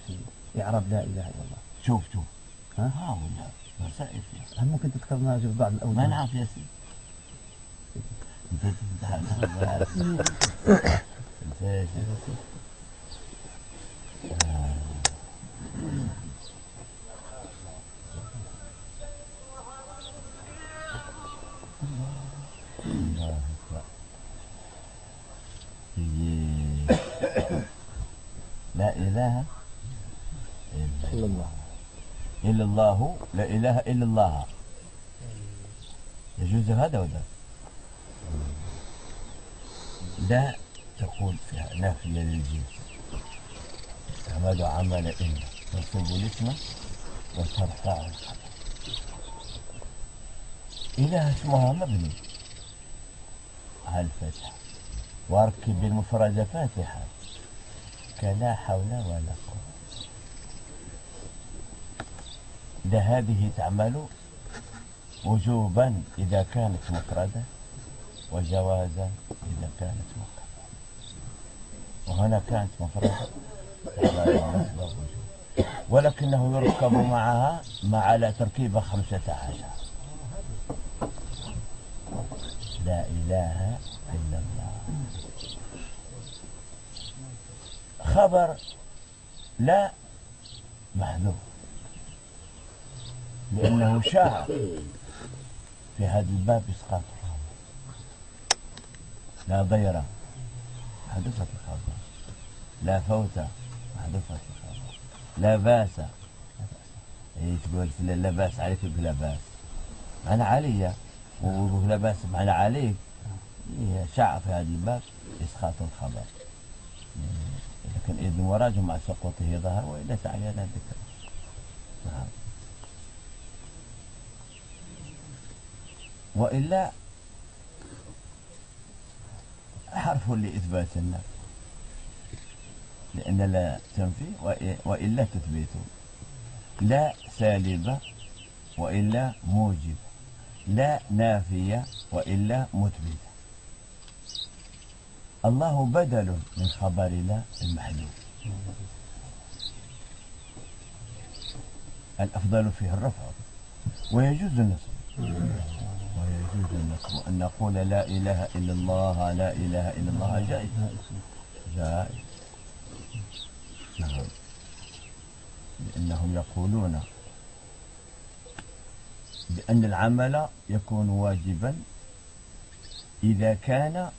في إعراب لا إله إلا الله. شوف ها ولا مسائل فيها. هل ممكن تذكر لنا في بعض الأوجه؟ ما نعرف يا سيدي. انت لا إله إلا الله. إلا الله، لا إله إلا الله. يجوز هذا ولا لا؟ تقول فيها نافية للجنس، تعمل عمل إن تنصب الاسم وترفع الخبر. إله اسمها مبني على الفتح، واركب المفرد فاتحة كلا حول ولا قوة. ده هذه تعمل وجوبا إذا كانت مفردة، وجوازا إذا كانت مفردة. وهنا كانت مفردة تعمل النصب والوجوب، ولكنه يركب معها على تركيبة 15. لا إله إلا الله. خبر لا محذوف لأنه شاع في هذا الباب إسقاط الخبر. لا ضير محذوفة الخبر، لا فوت محذوفة الخبر، لا باس. تقول لا باس عليك، يقول لا باس أنا علي، ويقول لا باس معنا عليك. شاع في هذا الباب إسقاط الخبر، لكن إذن وراجه مع سقوطه ظهر، وإلا تعالى ذكر. نعم. وإلا حرف لإثبات النفي، لأن لا تنفي وإلا تثبت. لا سالبة وإلا موجب، لا نافية وإلا مثبتة. الله بدل من خبر لا المحذوف، الأفضل فيه الرفع، ويجوز النصب. ويجوز النصب أن نقول لا إله إلا الله، لا إله إلا الله، جائز جائز. نعم، لأنهم يقولون بأن العمل يكون واجبا إذا كان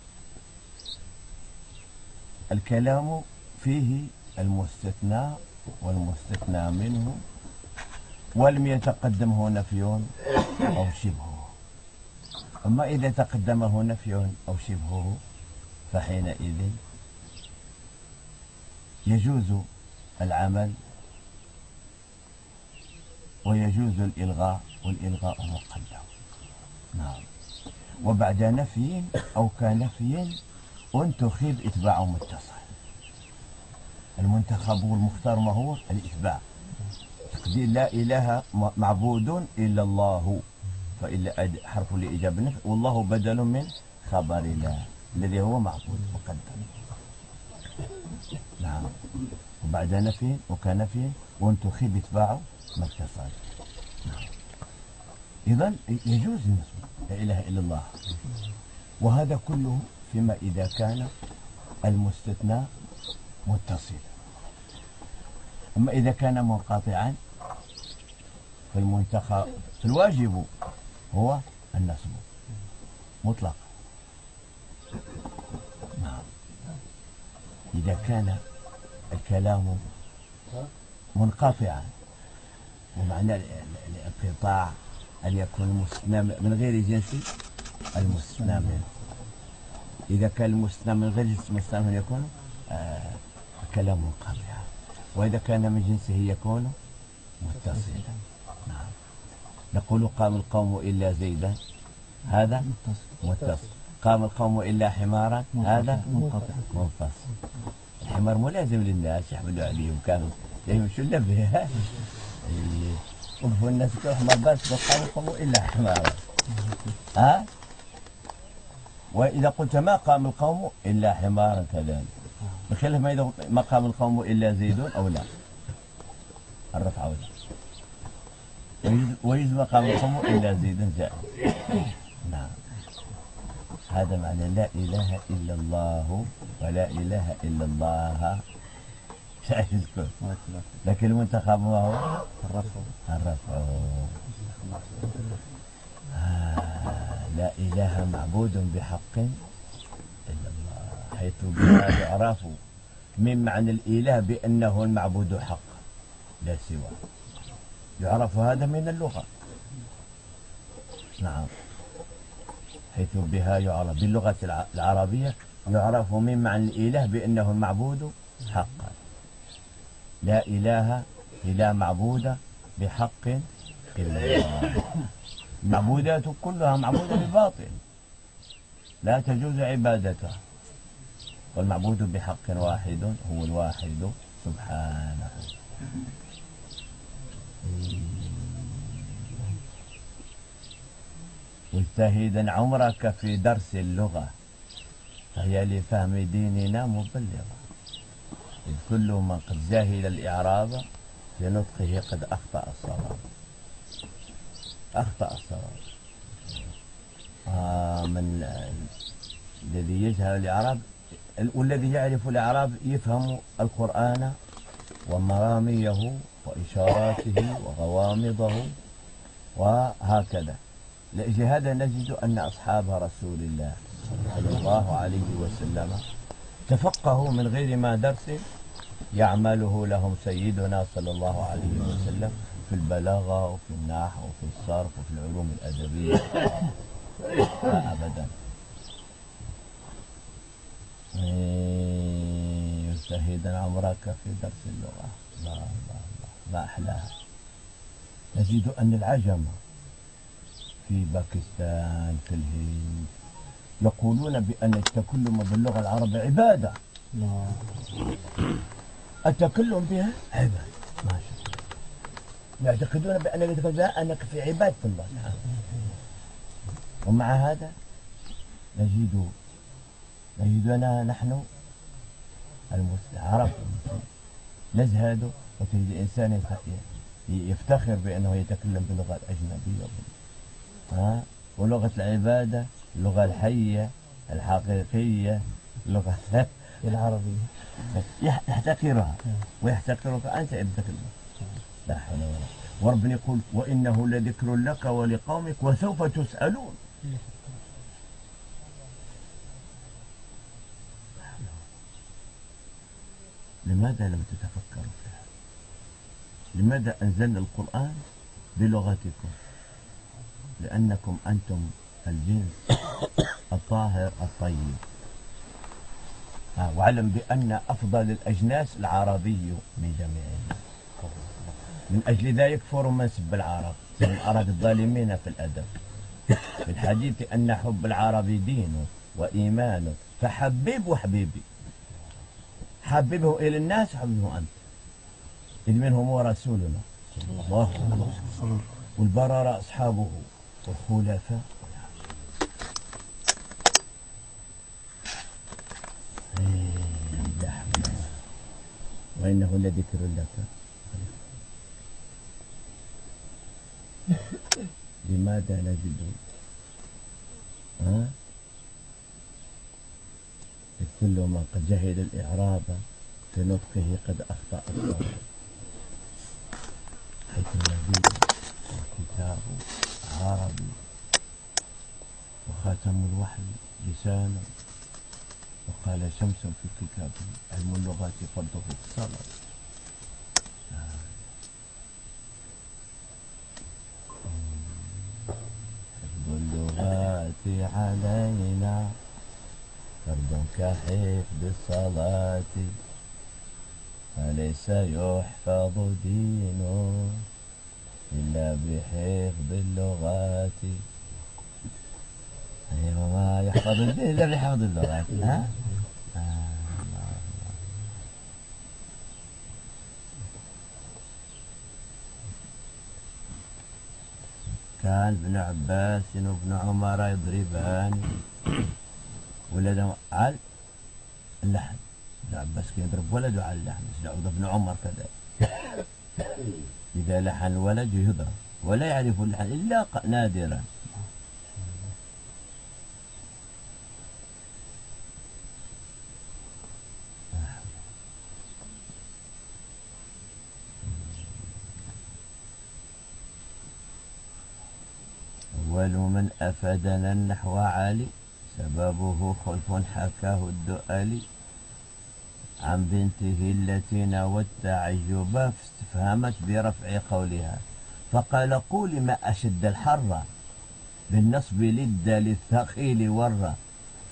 الكلام فيه المستثنى والمستثنى منه، ولم يتقدمه نفي أو شبهه. أما إذا تقدمه نفي أو شبهه فحينئذ يجوز العمل ويجوز الإلغاء، والإلغاء مقدم. نعم. وبعد نفي أو كنفي انتخب إتباع متصل. المنتخب والمختار ما هو؟ الإتباع. تقدير لا إله معبود إلا الله، فإلا حرف الإجابة نفي، والله بدل من خبر الله الذي هو معبود مقدم. نعم. وبعد نفي وكنفي وانتخب إتباع متصل. نعم. إذن يجوز النسبة لا إله إلا الله، وهذا كله فيما إذا كان المستثنى متصلا. أما إذا كان منقطعا فالواجب هو النصب مطلقا. نعم. إذا كان الكلام منقطعا، ومعنى الانقطاع أن يكون المستثنى من غير جنس المستثنى منه. إذا كان المستثنى من غير جنس المستثنى منه يكون الكلام منقطعا، وإذا كان من جنسه يكون متصلا. نعم. نقول قام القوم إلا زيدا، هذا متصل. قام القوم إلا حمارا، هذا منفصل. الحمار ملازم للناس يحملوا عليه وكانوا يمشوا به. وقفوا الناس كل حمار بس، وقام القوم إلا حمارا. وإذا قلت ما قام القوم إلا حمارا كذلك، بخلاف ما إذا ما قام القوم إلا زيد أو لا. الرفع ويجد مقام الخمو إلا زيد زائد. نعم، هذا معنى لا إله إلا الله ولا إله إلا الله شاهدكم. لكن المنتخب ما هو الرفع. لا إله معبود بحق إلا الله، حيث بها يعرف من معنى الإله بأنه المعبود حق لا سواه، يعرف هذا من اللغة. نعم، حيث بها يعرف باللغة العربية يعرف من معنى الإله بأنه المعبود حقا. لا إله إلا معبود بحق إلا الله. المعبودات كلها معبودة بباطل لا تجوز عبادتها، والمعبود بحق واحد هو الواحد سبحانه. مجتهدا عمرك في درس اللغة فهي لفهم ديننا مبلغة، إذ كل من قد جاهل الإعراب في نطقه قد أخطأ الصواب. أخطأ الصواب. من الذي يجهل الإعراب والذي يعرف الإعراب يفهم القرآن ومراميه وإشاراته وغوامضه وهكذا. لأجل هذا نجد أن أصحاب رسول الله صلى الله عليه وسلم تفقهوا من غير ما درس يعمله لهم سيدنا صلى الله عليه وسلم في البلاغة وفي النحو وفي الصرف وفي العلوم الأدبية. لا أبدا. يجتهدا عمرك في درس اللغة. لا لا لا، ما أحلاها. نجد أن العجم في باكستان في الهند يقولون بأن التكلم باللغة العربية عبادة. التكلم بها عبادة. ما شاء الله. يعتقدون بأنك في عبادة الله سبحانه. ومع هذا نجدنا نحن العرب نزهد، وتجد الإنسان يفتخر بأنه يتكلم بلغة أجنبية، ولغة العبادة، اللغة الحية الحقيقية، اللغة العربية يحتقرها ويحتقرك أنت إذا تكلم. لا حول ولا قوة. وربنا يقول وإنه لذكر لك ولقومك وسوف تسألون. لماذا لم تتفكروا فيها؟ لماذا أنزلنا القرآن بلغتكم؟ لأنكم أنتم الجنس الطاهر الطيب. واعلم بأن أفضل الأجناس العربي من جميعهم. من أجل ذا يكفر من سب العرب، من أراد الظالمين في الأدب. في الحديث أن حب العرب دين وإيمان، فحببه حبيبي، حببه إلى الناس، حببه أنت، إذ منهم رسولنا صلى الله عليه وسلم والبرر أصحابه والخلفاء. وإنه لذكر لك. لماذا نجد كل من قد جهل الإعراب في نطقه قد أخطأ الصواب، حيث نجد الكتاب عربي وخاتم الوحي لسانه، وقال شمس في كتابه علم اللغات فرضه الصلاة. حفظ اللغات علينا فرض كحفظ الصلاة، فليس يحفظ دين إلا بحفظ اللغات. أيوة، ما يحفظ الدين إلا بحفظ اللغات. كان ابن عباس وابن عمر يضربان ولدهم على اللحم. ابن عباس كان يضرب ولده على اللحم، ابن عمر كذلك. إذا لحن الولد يضرب ولا يعرف اللحن إلا نادرا. أول من أفادنا النحو عالي سببه خلف حكاه الدؤلي عن بنته التي نوت تعجبا فاستفهمت برفع قولها فقال قولي ما أشد الحر بالنصب لد للثقيل ورة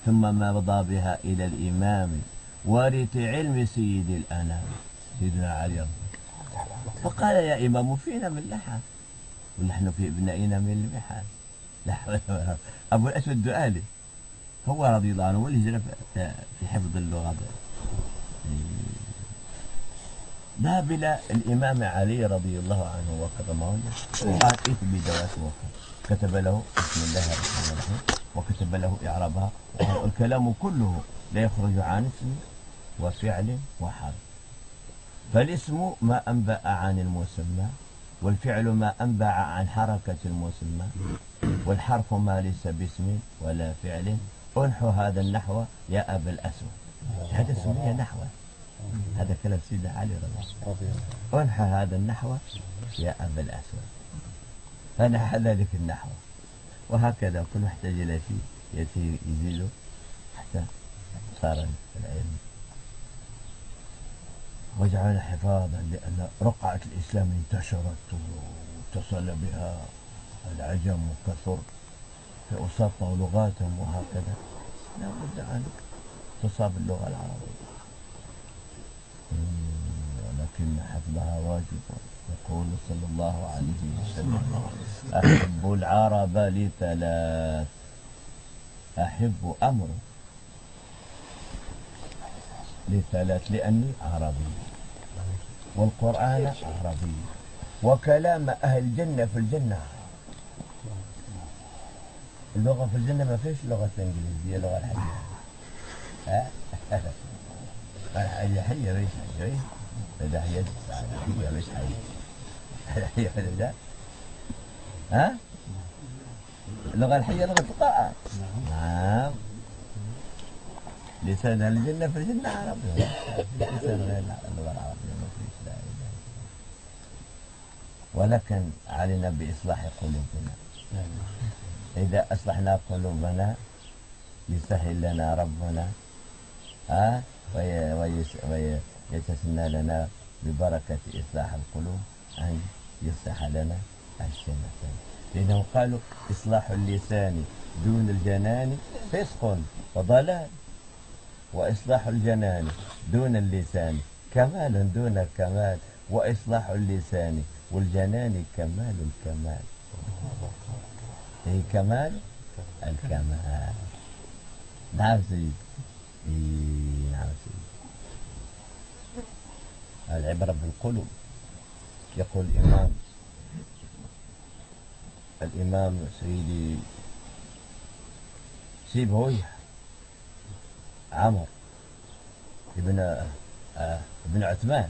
ثم ما مضى بها إلى الإمام وارث علم سيد الأنام سيدنا علي فقال يا إمام فينا من لحن ونحن في ابنائنا من المحن. أبو الأسود الدؤالي هو رضي الله عنه واللي جرى في حفظ اللغة. ذهب إلى الإمام علي رضي الله عنه وكرمه وقال ائت بدوات وقت كتب له بسم الله الرحمن الرحيم وكتب له إعرابها. الكلام كله لا يخرج عن اسم وفعل وحرف. فالاسم ما أنبأ عن المسمى والفعل ما أنبأ عن حركة المسمى والحرف ما ليس باسم ولا فعل. أنحو هذا النحو يا أبا الأسود. هذا سمي نحوا. هذا كلام سيدنا علي رضي الله عنه. أنحى هذا النحو يا أبا الأسود فنحى ذلك النحو. وهكذا كل محتاج إلى شيء يزيله حتى صار العلم. وجعلنا حفاظا لأن رقعة الإسلام انتشرت واتصل بها العجم وكثر فأصابوا لغاتهم وهكذا لا بد أن تصاب اللغة العربية ولكن حفظها واجب. يقول صلى الله عليه وسلم أحب العرب لثلاث أحب أمر لثلاث لأني عربي والقرآن عربي وكلام أهل الجنة في الجنة. اللغة في الجنة ما فيش لغة إنجليزية لغة الحية. الحية حية ليش حية هذا حية حية ليش حية حية هذا ها اللغة الحية لغة القرآن. نعم لسان الجنة في الجنة عربي لسان غير اللغة العربية ما فيش لا إله. ولكن علينا بإصلاح قلوبنا. إذا أصلحنا قلوبنا يسهل لنا ربنا ويتسنى لنا ببركة إصلاح القلوب أن يصلح لنا السنة. لأنهم قالوا إصلاح اللسان دون الجنان فسق وضلال وإصلاح الجنان دون اللسان كمال دون الكمال وإصلاح اللسان والجنان كمال الكمال. هي كمال الكمال. نعم سيدي. نعم سيدي. العبرة بالقلوب. يقول الإمام سيدي سيبويه عمر ابن عثمان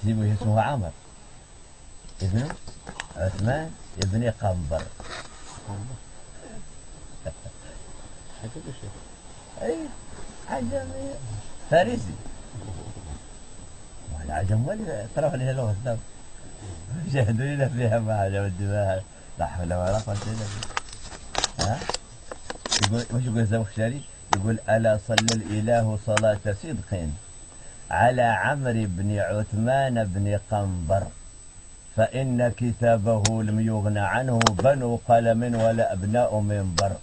سيبويه اسمه عمر ابن عثمان ابن قنبر. اي عجمي فارسي والعجم ولا طرف لها لغة الدم شاهدوا لنا فيها ما عجم الدماء لا حول ولا قوة الا بالله. يقول وش يقول الزمخشري؟ يقول ألا صلى الإله صلاة صدق على عمرو بن عثمان بن قنبر فإن كتابه لم يغن عنه بنو قلم ولا أبناء منبر.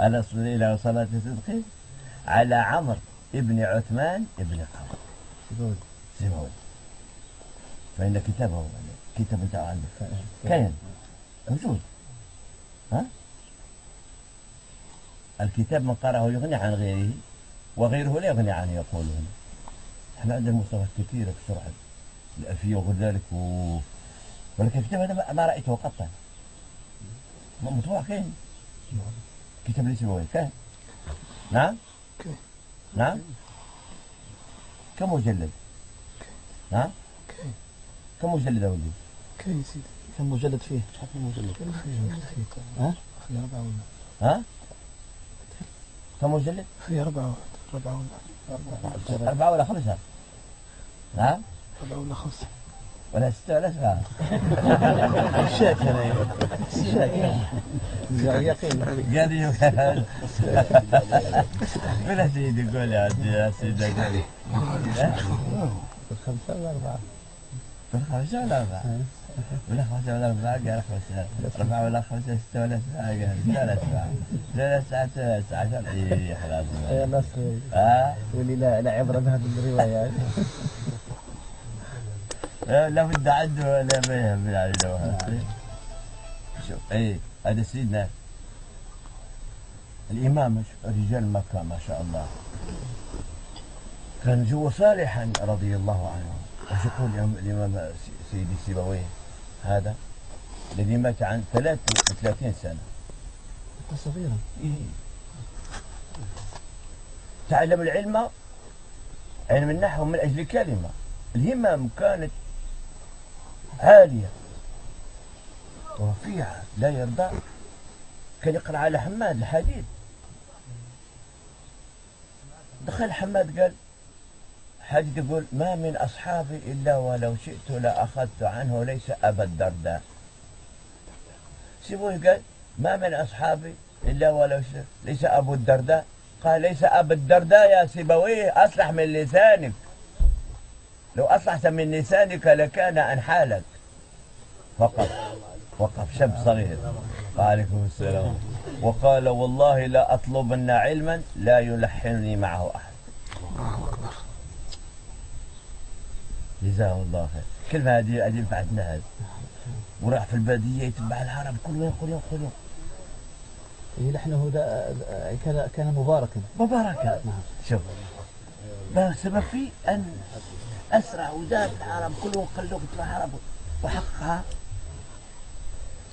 ألا صلى الإله صلاة صدق على عمرو بن عثمان بن قنبر سيبوي فإن كتابه كتاب انت عندك كان موجود الكتاب من قرأه يغني عن غيره وغيره لا يغني عنه يقولون. احنا عندنا مصطلحات كثيرة في الشرح الألفية وغير ذلك ولكن الكتاب هذا ما رأيته قط. مطبوع كاين كتاب ليس بوين كان. نعم نعم. كم مجلد؟ ها؟ كم مجلد يا ولدي؟ كاين سيدي. كم مجلد فيه؟ شحال من مجلد؟ ها؟ فيه 4 ولا؟ ها؟ كم مجلد؟ فيه 4 ولا 4 ولا 5؟ نعم؟ 4 ولا 5. ولا 6 ولا 7؟ الشاك انا الشاك يقين قال ولا سيدي قول يا سيدي قول. 5 ولا 4؟ 5 ولا 4؟ ولا 5 ولا 4 قال 5 4 ولا 5 6 ولا 7 قال 3 7 3 9 10 اي خلاص. يا ناس ولي لا عبره بهذه الروايات. لا بد عنده ولا ما يهم يعني لو شوف اي هذا سيدنا الامام رجال مكه ما شاء الله كان جو صالحا رضي الله عنه. وش يقول الامام سيدي سيبويه هذا الذي مات عن 33 سنه صغيرا. تعلم العلم علم النحو من اجل كلمه. الهمم كانت عاليه ورفيعه لا يرضى. كان يقرا على حماد الحديد. دخل حماد قال حديد يقول ما من اصحابي الا ولو شئت لاخذت عنه ليس ابا الدرداء. سيبويه قال ما من اصحابي الا ولو شئت ليس ابو الدرداء. قال ليس ابا الدرداء يا سيبويه اصلح من لسانك. لو اصلحت من لسانك لكان انحالك. وقف شاب صغير. وعليكم السلام. وقال والله لا اطلبن علما لا يلحنني معه احد. جزاه الله خير. كلمة هذه نفعتنا هذه. وراح في البادية يتبع العرب كل يوم. لحنه كان مباركا. مباركا. شوف السبب فيه أن أسرع وزاد العرب كلهم خلوه يطلع عرب وحقها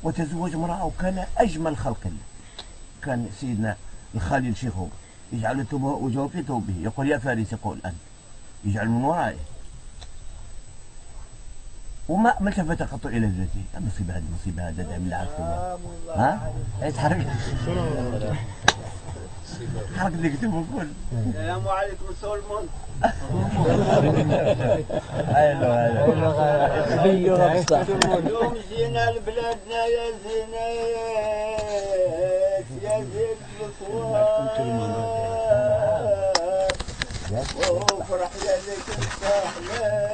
وتزوج امرأة وكان أجمل خلق الله. كان سيدنا الخليل شيخه يجعل وجهه في ثوبه يقول يا فارس يقول أنت يجعل من ورائه وما التفت قط الى ذاته. المصيبه هذا دعم العكس. ها يتحرك حرك اللي كتبه كل. السلام عليكم سولمون. يوم جينا لبلادنا يا زينات يا زين الصواب وفرح لك الأحلام.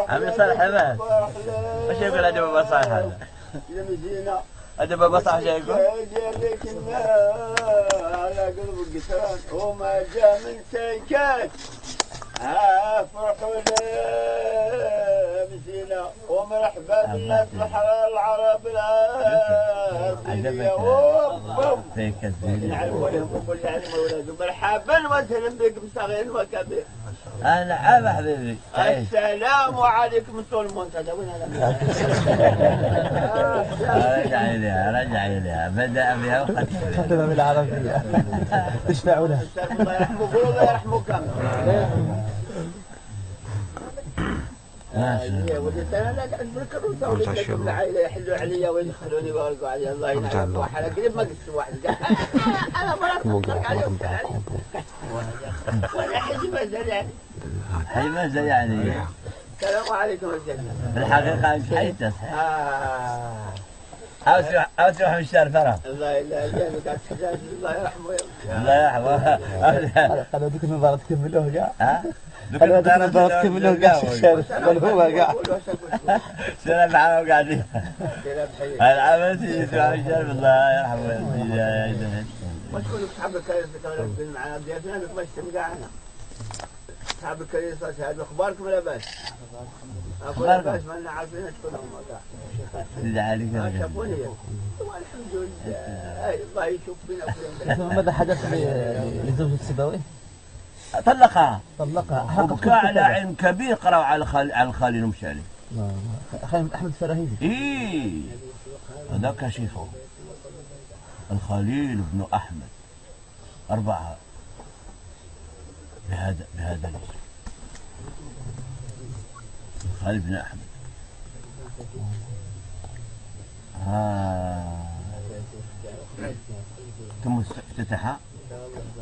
عمي صالح هذا وش يقول هذا بابا صالح هذا؟ هذا بابا صالح ايش يقول؟ على قلب القطران وما جاء من سيكات فرحوا لمسينا ومرحبا بالناس الحرار العرب العربية مرحبا وسهلا بكم صغير وكبير. انا عام حبيبي. السلام عليكم طول المنتدى. وين رجع اليها بدا بها وقد ختم بالعربيه. تشفعوا له. الله يرحمه. قولوا الله يرحمه كامل. ولدت انا لا قاعد بالكروسه ولدت العائله يحلوا علي ويدخلوني ويغلقوا علي. الله ينعم واحد قريب ما قلت واحد انا مرات عليهم ولا حد ما زال يعني. حي ما زال يعني. السلام عليكم الجنه. في الحقيقه انت حي تصحى. او تروح من الشارع فرح. الله يجازيك قاعد تحتاج. الله يرحمه. الله يرحمه. قالوا ذيك المباراه تكملوه كاع. ها؟ قالوا ذيك المباراه تكملوه كاع في الشارع. قال هو كاع. سلام معاه وقاعدين. العمل سيدي تروح من الشارع. الله يرحمه يا سيدي. وشكون اصحاب الكريم اللي معنا ضيافنا بك باش تلقى عنا. اصحاب الكريم هذا اخباركم لا باس. اقول لا باس ما لنا عارفين شكون هم كاع. سيدي عليك. شافوني والحمد لله. الله يشوف بنا كلنا. ماذا حدث لزوجة سيبويه؟ طلقها. حقق على علم كبير قرأوا على الخالي المشالي. احمد الفراهيدي. ايه هذاك شيخه. الخليل بن أحمد، 4 بهذا الاسم، الخليل بن أحمد. ثم افتتح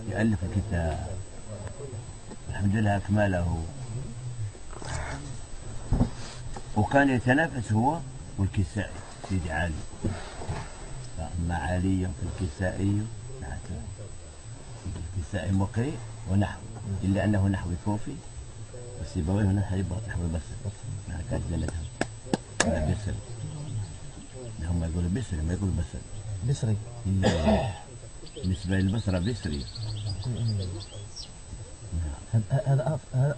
يؤلف الكتاب، الحمد لله أكمله. وكان يتنافس هو والكسائي سيدي علي، فأما علي فالكسائي الكسائي مقرئ ونحو، إلا أنه نحوي كوفي، وسيبويه نحو البصري، كانت زلتهم بصري، هم يقولوا بصري ما يقولوا بصري. بصري بالنسبة للبصرة بصري.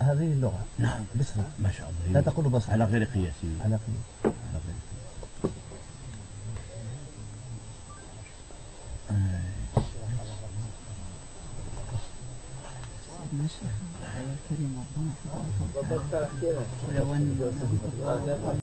هذه اللغة. نعم بصري ما شاء الله. لا تقول بصري على غير قياسي. على الشيخ الكريم ربنا ولو أن